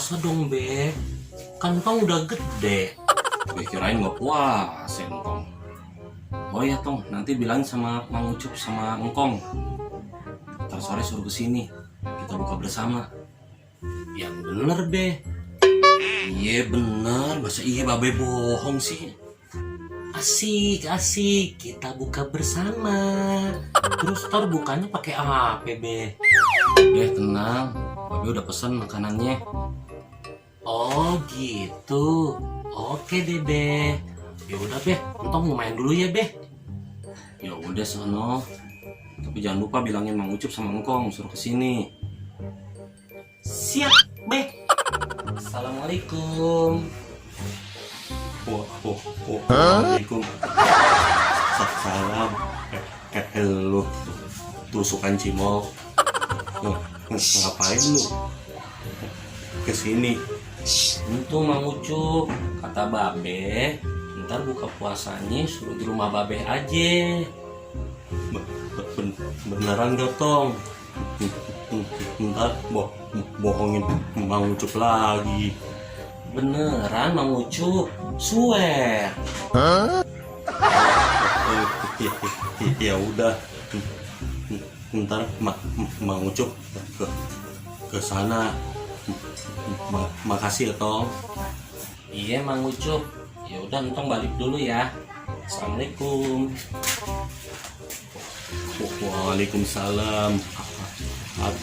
puasa dong, Be. Kan Tong udah gede. Be, kirain nggak puasa, Tong. Oh ya, Tong, nanti bilang sama Mang Ucup sama Engkong. Ntar sore suruh kesini. Kita buka bersama. Yang bener, Be. Iya bener, masa iya Babe bohong sih? Asik, asik, kita buka bersama. Terus ntar bukanya pakai apa, Be? Deh, tenang, Babe udah pesen makanannya. Oh gitu, oke deh, Be. Ya udah, Be, Entong main dulu ya, Be. Ya udah sono, tapi jangan lupa bilangin Mang Ucup sama Engkong suruh kesini. Siap, Be. Assalamualaikum. Waalaikum salam. Lu tusukan cimol. Ngapain lu kesini? Untuk Mang Ucup, kata Babe, ntar buka puasanya suruh di rumah Babe aja. Beneran gotong? Ntar bohongin Mang Ucup lagi. Beneran Mang Ucup, swear. Ya udah, ntar Mang Ucup ke sana. Makasih ya, Tong. Iya, Mang Ucup. Ya udah, Entong balik dulu ya. Assalamualaikum. Waalaikumsalam.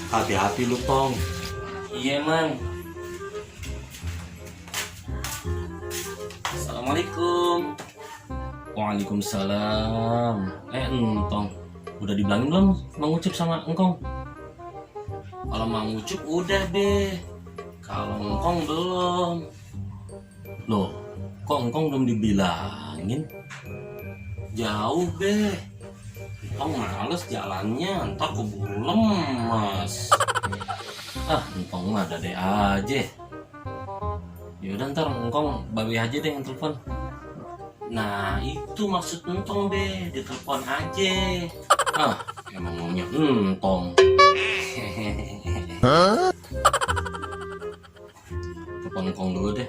Hati-hati lu, Tong. Iya, Mang. Assalamualaikum. Waalaikumsalam. Entong, udah dibilangin belum Mang Ucup sama Engkong? Kalau Mang Ucup udah, Be. Kalau Engkong belum. Loh, kok Engkong belum dibilangin? Jauh, Be. Engkong males jalannya, ntar keburu lemas. Engkong mah ada deh aja. Yaudah, ntar Engkong Babe aja deh yang telepon. Nah, itu maksud Entong, Be. Ditelepon aja. Emang maunya Entong. Telepon Engkong dulu deh.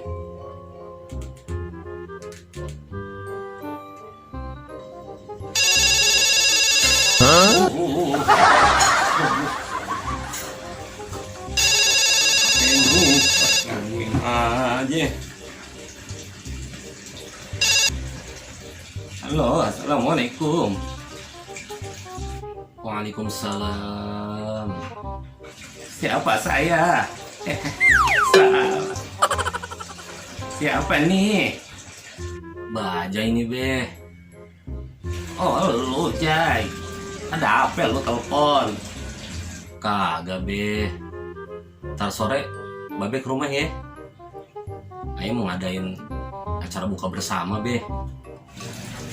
Ngangguin aja. Halo, assalamualaikum. Waalaikumsalam. Siapa saya? Siapa nih? Bajai ini, Be. Oh, lu, Jai. Ada apa lu telepon? Kagak, Be. Ntar sore Babe ke rumah ya. Ayo mau ngadain acara buka bersama, Be.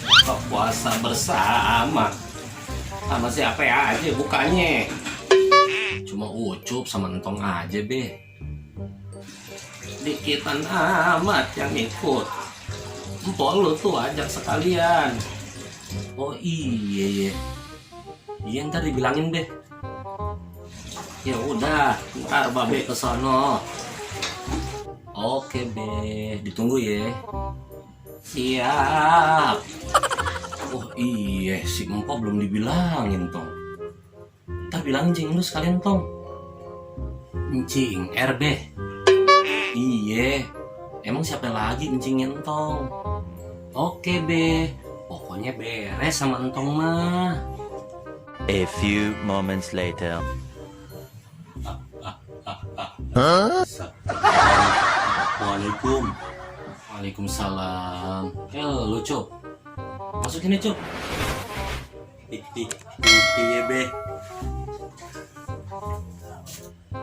Buka puasa bersama. Sama siapa ya aja bukanya? Cuma Ucup sama Entong aja, Be. Dikitan amat yang ikut. Empok lu tuh ajak sekalian. Oh iya. Iya, ntar dibilangin, Be. Ya udah, ntar Babe kesono. Oke, Be, ditunggu ya. Siap. Oh iya, si Empok belum dibilangin, Tong. Ntar bilangin cing lu sekalian, Tong. Encing RB. Iya. Emang siapa lagi encingin, Tong? Oke, Be. Pokoknya beres sama Entong mah. A few moments later. Assalamualaikum. Waalaikumsalam. Lu, Cup. Masukin nih, Cup. Iya, Be.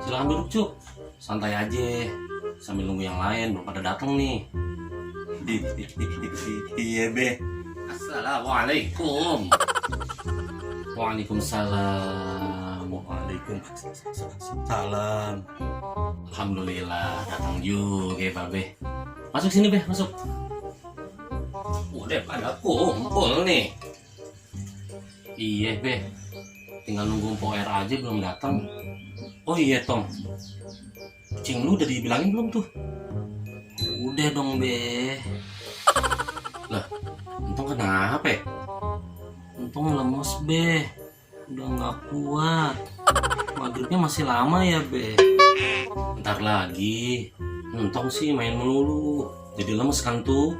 Silahkan duduk, Cup. Santai aja. Sambil nunggu yang lain, belum pada datang nih. Iya, Be. Assalamualaikum. Waalaikumsalam. Waalaikumsalam. Alhamdulillah datang juga, Babe. Masuk sini, Be, masuk. Udah pada kumpul nih. Iya, Be. Tinggal nunggu Poer aja belum datang. Oh iya, Tong. Cing lu udah dibilangin belum tuh? Udah dong be. Lah, untung kenapa ya? Untung lemes be. Udah nggak kuat. Maghribnya masih lama ya be. Bentar lagi. Untung sih main melulu. Jadi lemes kan tuh.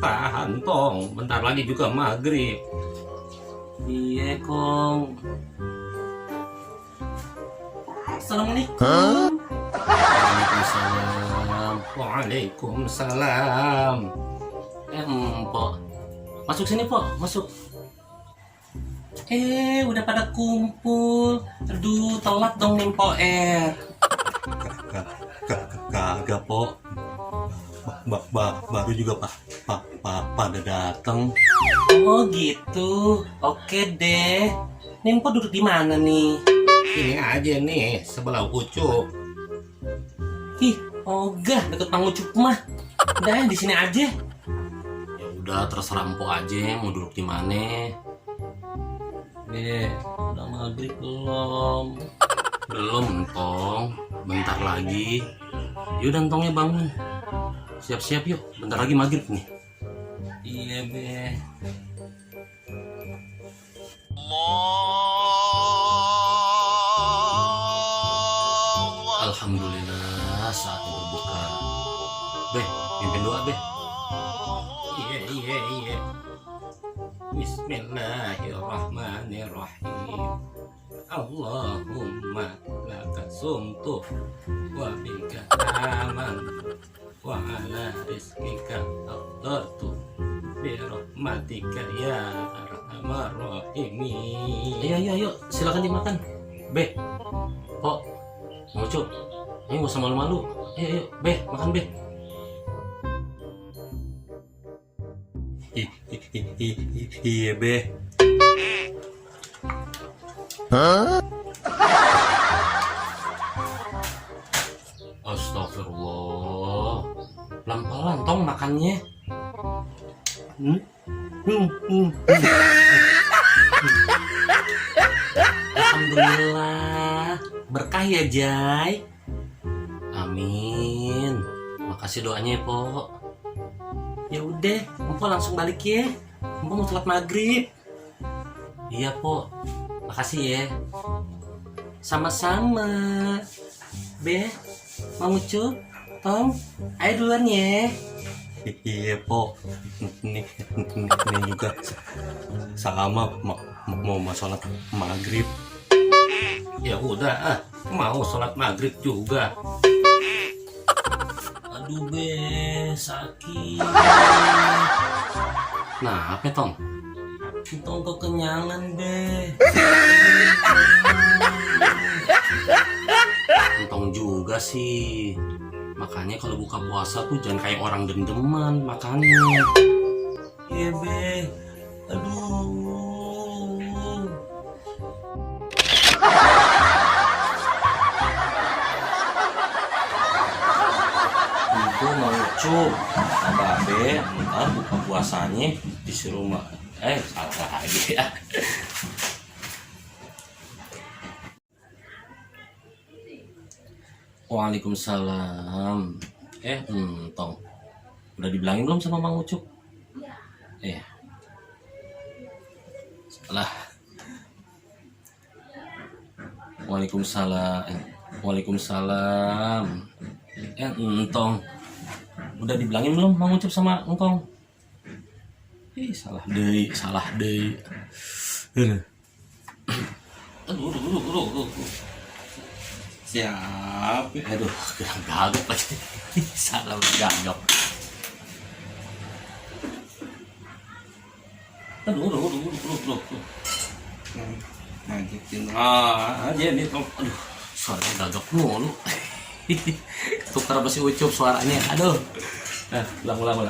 Tahan tong. Bentar lagi juga maghrib. Iya kong. Assalamualaikum. Waalaikumsalam. Waalaikumsalam. Empok. Masuk sini, Pok. Masuk. Udah pada kumpul. Aduh, telat dong nih, Pok. Kagak, Pok. Baru juga pada datang. Oh, gitu. Oke deh. Nih, Pok duduk di mana nih? Ini aja nih, sebelah Ucup. Ih, ogah deket Mang Ucup mah. Udah di sini aja. Ya udah terserah empok aja mau duduk di mana. Udah maghrib belum? Belum, Entong. Bentar lagi. Yaudah, Entongnya bangun. Siap-siap yuk, bentar lagi maghrib nih. Iya, be. Alhamdulillah saatnya berbuka. Be, pimpin doa, be. Iya. Bismillahirrahmanirrahim. Allahumma laka sumtu wa bika amantu wa ala rizqika afdaltu bi rahmatika ya arhamar rahimin. Ayo, silakan dimakan. Be. Pok. Ngucup. Ayo nggak usah malu-malu. Ayo, be, makan be. Iya, be. Astagfirullah. Pelan-pelan tong makannya. Alhamdulillah. Berkah ya, Jai. Amin. Makasih doanya ya, Pok. Ya udah, Empok langsung balik ya. Empok mau sholat maghrib. Iya, Pok. Makasih ya. Sama-sama. Be, Mang Ucup, Tom, ayo duluan ya. Iya, Pok. Ini juga sama mau sholat maghrib. Ya udah, mau sholat maghrib juga. Aduh, be, sakit. Nah, apa Tong? Tong kekenyangan, be. Tong juga sih. Makanya kalau buka puasa tuh jangan kayak orang dendeman makannya. Iya, be. Aduh. Itu Mang Ucup sama Be, ntar buka puasanya disuruh salah lagi ya. Waalaikumsalam. Tong. Udah dibilangin belum sama Mang Ucup? Salah. Waalaikumsalam. Tong. Udah dibilangin belum Mang Ucup sama Engkong? Salah deh. Aduh. Siap. Aduh, gagap lagi. Salah gagap. Aduh. Ngajakin aja nih Tong. Aduh, suaranya gagap mulu. Tukar apa sih Ucup suaranya. Aduh. Ulang.